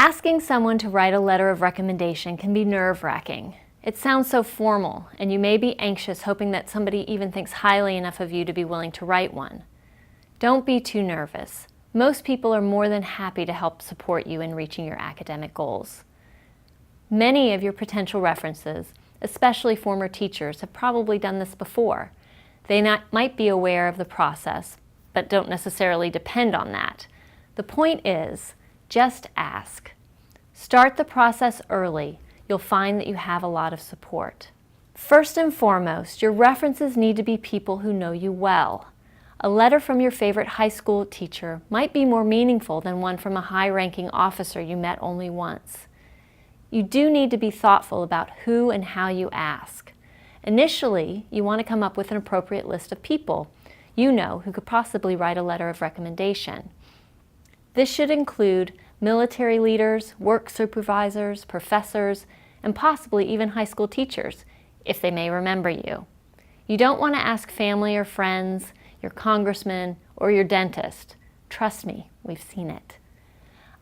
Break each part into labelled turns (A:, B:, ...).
A: Asking someone to write a letter of recommendation can be nerve-wracking. It sounds so formal, and you may be anxious hoping that somebody even thinks highly enough of you to be willing to write one. Don't be too nervous. Most people are more than happy to help support you in reaching your academic goals. Many of your potential references, especially former teachers, have probably done this before. They might be aware of the process, but don't necessarily depend on that. The point is, just ask. Start the process early. You'll find that you have a lot of support. First and foremost, your references need to be people who know you well. A letter from your favorite high school teacher might be more meaningful than one from a high-ranking officer you met only once. You do need to be thoughtful about who and how you ask. Initially, you want to come up with an appropriate list of people you know who could possibly write a letter of recommendation. This should include military leaders, work supervisors, professors, and possibly even high school teachers, if they may remember you. You don't want to ask family or friends, your congressman, or your dentist. Trust me, we've seen it.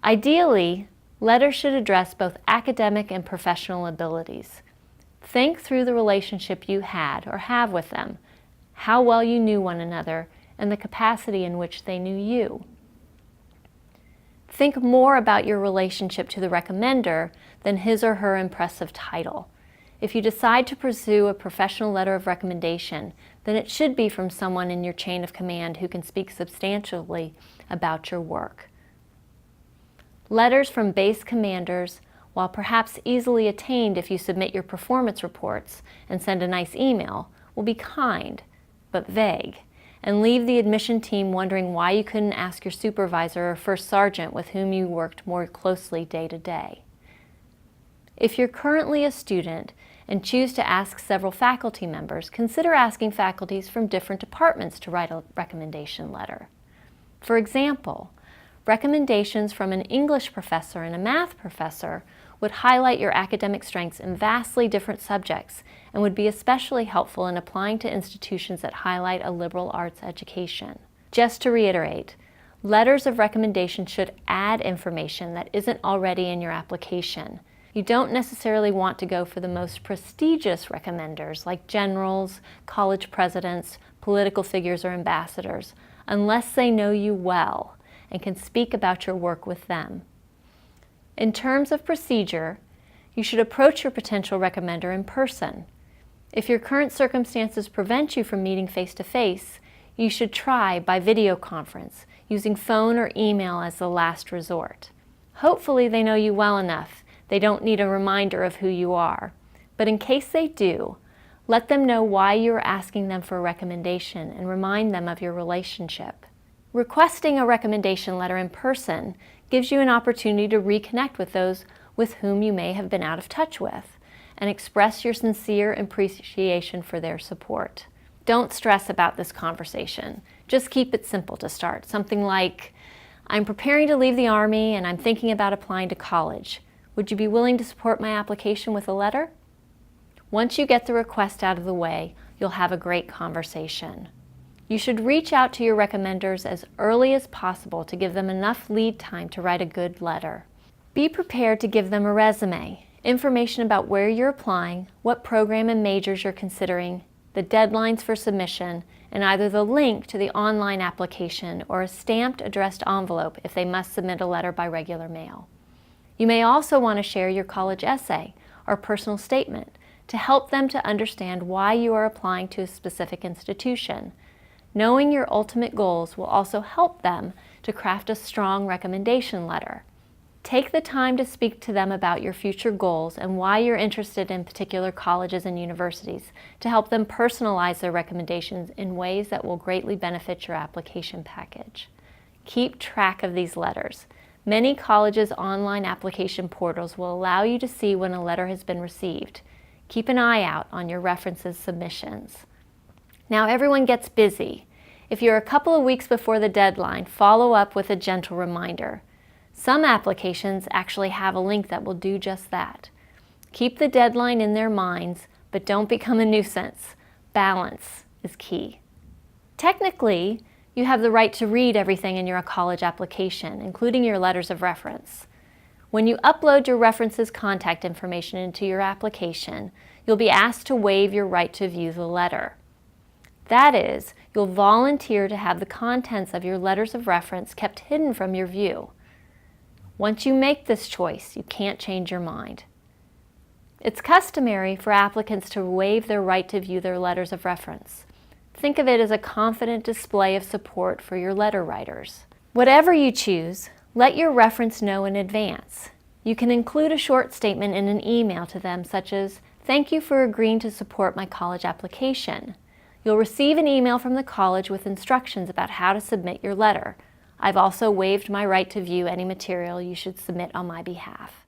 A: Ideally, letters should address both academic and professional abilities. Think through the relationship you had or have with them, how well you knew one another, and the capacity in which they knew you. Think more about your relationship to the recommender than his or her impressive title. If you decide to pursue a professional letter of recommendation, then it should be from someone in your chain of command who can speak substantially about your work. Letters from base commanders, while perhaps easily attained if you submit your performance reports and send a nice email, will be kind, but vague, and leave the admission team wondering why you couldn't ask your supervisor or first sergeant with whom you worked more closely day to day. If you're currently a student and choose to ask several faculty members, consider asking faculties from different departments to write a recommendation letter. For example, recommendations from an English professor and a math professor would highlight your academic strengths in vastly different subjects and would be especially helpful in applying to institutions that highlight a liberal arts education. Just to reiterate, letters of recommendation should add information that isn't already in your application. You don't necessarily want to go for the most prestigious recommenders like generals, college presidents, political figures, or ambassadors, unless they know you well and can speak about your work with them. In terms of procedure, you should approach your potential recommender in person. If your current circumstances prevent you from meeting face-to-face, you should try by video conference, using phone or email as the last resort. Hopefully they know you well enough. They don't need a reminder of who you are. But in case they do, let them know why you are asking them for a recommendation and remind them of your relationship. Requesting a recommendation letter in person gives you an opportunity to reconnect with those with whom you may have been out of touch with and express your sincere appreciation for their support. Don't stress about this conversation. Just keep it simple to start. Something like, "I'm preparing to leave the Army and I'm thinking about applying to college. Would you be willing to support my application with a letter?" Once you get the request out of the way, you'll have a great conversation. You should reach out to your recommenders as early as possible to give them enough lead time to write a good letter. Be prepared to give them a resume, information about where you're applying, what program and majors you're considering, the deadlines for submission, and either the link to the online application or a stamped addressed envelope if they must submit a letter by regular mail. You may also want to share your college essay or personal statement to help them to understand why you are applying to a specific institution. Knowing your ultimate goals will also help them to craft a strong recommendation letter. Take the time to speak to them about your future goals and why you're interested in particular colleges and universities to help them personalize their recommendations in ways that will greatly benefit your application package. Keep track of these letters. Many colleges' online application portals will allow you to see when a letter has been received. Keep an eye out on your references submissions. Now everyone gets busy. If you're a couple of weeks before the deadline, follow up with a gentle reminder. Some applications actually have a link that will do just that. Keep the deadline in their minds, but don't become a nuisance. Balance is key. Technically, you have the right to read everything in your college application, including your letters of reference. When you upload your reference's contact information into your application, you'll be asked to waive your right to view the letter. That is, you'll volunteer to have the contents of your letters of reference kept hidden from your view. Once you make this choice, you can't change your mind. It's customary for applicants to waive their right to view their letters of reference. Think of it as a confident display of support for your letter writers. Whatever you choose, let your reference know in advance. You can include a short statement in an email to them such as, "Thank you for agreeing to support my college application. You'll receive an email from the college with instructions about how to submit your letter. I've also waived my right to view any material you should submit on my behalf."